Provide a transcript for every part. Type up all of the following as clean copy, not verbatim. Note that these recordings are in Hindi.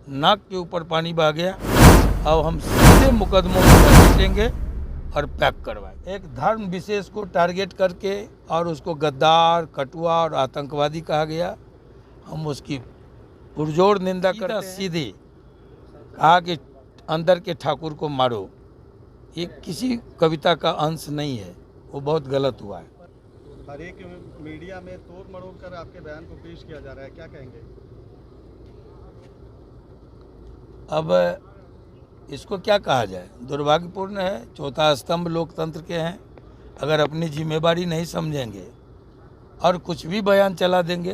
नाक के ऊपर पानी बह गया। अब हम सीधे मुकदमों में घसीटेंगे और पैक करवाएंगे। एक धर्म विशेष को टारगेट करके और उसको गद्दार, कटुआ और आतंकवादी कहा गया। हम उसकी पुरजोर निंदा करते हैं। सीधे कहा कि अंदर के ठाकुर को मारो, ये किसी कविता का अंश नहीं है, वो बहुत गलत हुआ है। हर एक मीडिया में तोड़ मरोड़ कर आपके बयान को पेश किया जा रहा है, क्या कहेंगे? अब इसको क्या कहा जाए, दुर्भाग्यपूर्ण है। चौथा स्तंभ लोकतंत्र के हैं, अगर अपनी जिम्मेदारी नहीं समझेंगे और कुछ भी बयान चला देंगे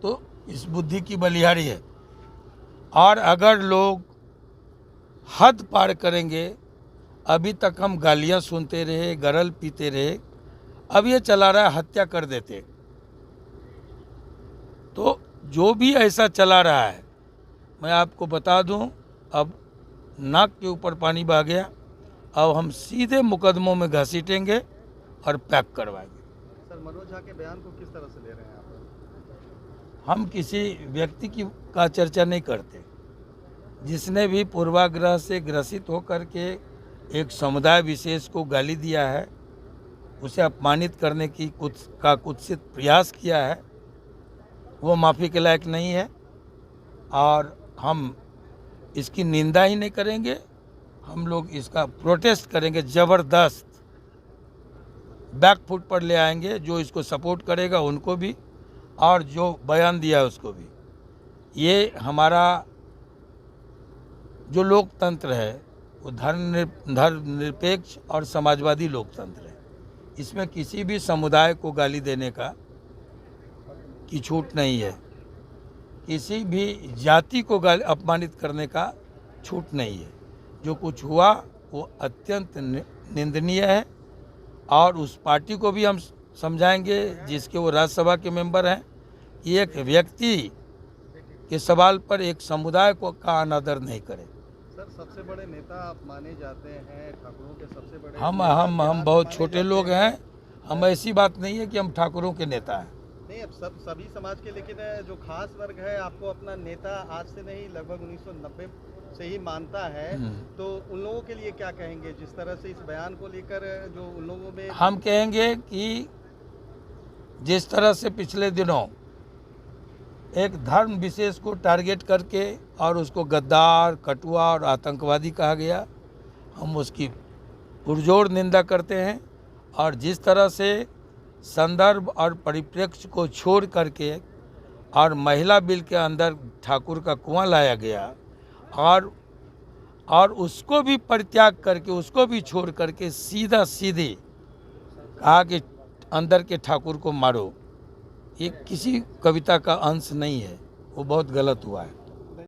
तो इस बुद्धि की बलिहारी है। और अगर लोग हद पार करेंगे, अभी तक हम गालियां सुनते रहे, गरल पीते रहे, अब ये चला रहा है हत्या कर देते। तो जो भी ऐसा चला रहा है, मैं आपको बता दूं, अब नाक के ऊपर पानी बह गया। अब हम सीधे मुकदमों में घसीटेंगे और पैक करवाएंगे। सर, मनोज झा के बयान को किस तरह से ले रहे हैं आप? हम किसी व्यक्ति का चर्चा नहीं करते। जिसने भी पूर्वाग्रह से ग्रसित होकर के एक समुदाय विशेष को गाली दिया है, उसे अपमानित करने की कुत्सित प्रयास किया है, वो माफ़ी के लायक नहीं है। और हम इसकी निंदा ही नहीं करेंगे, हम लोग इसका प्रोटेस्ट करेंगे, ज़बरदस्त बैकफुट पर ले आएंगे। जो इसको सपोर्ट करेगा उनको भी, और जो बयान दिया उसको भी। ये हमारा जो लोकतंत्र है वो धर्मनिरपेक्ष और समाजवादी लोकतंत्र है। इसमें किसी भी समुदाय को गाली देने की छूट नहीं है, किसी भी जाति को अपमानित करने का छूट नहीं है। जो कुछ हुआ वो अत्यंत निंदनीय है, और उस पार्टी को भी हम समझाएंगे जिसके वो राज्यसभा के मेंबर हैं कि एक व्यक्ति के सवाल पर एक समुदाय का अनादर नहीं करे। सर, सबसे बड़े नेता आप माने जाते हैं, ठाकुरों के सबसे बड़े। हम बहुत छोटे लोग हैं। हम ऐसी बात नहीं है कि हम ठाकुरों के नेता हैं। नहीं, अब सभी समाज के, लेकिन जो खास वर्ग है आपको अपना नेता आज से नहीं, लगभग 1990 से ही मानता है। तो उन लोगों के लिए क्या कहेंगे, जिस तरह से इस बयान को लेकर जो उन लोगों में? हम कहेंगे कि जिस तरह से पिछले दिनों एक धर्म विशेष को टारगेट करके और उसको गद्दार, कटुआ और आतंकवादी कहा गया, हम उसकी पुरजोर निंदा करते हैं। और जिस तरह से संदर्भ और परिप्रेक्ष्य को छोड़ करके और महिला बिल के अंदर ठाकुर का कुआं लाया गया, और उसको भी परित्याग करके, उसको भी छोड़ करके सीधे कहा कि अंदर के ठाकुर को मारो, ये किसी कविता का अंश नहीं है, वो बहुत गलत हुआ है।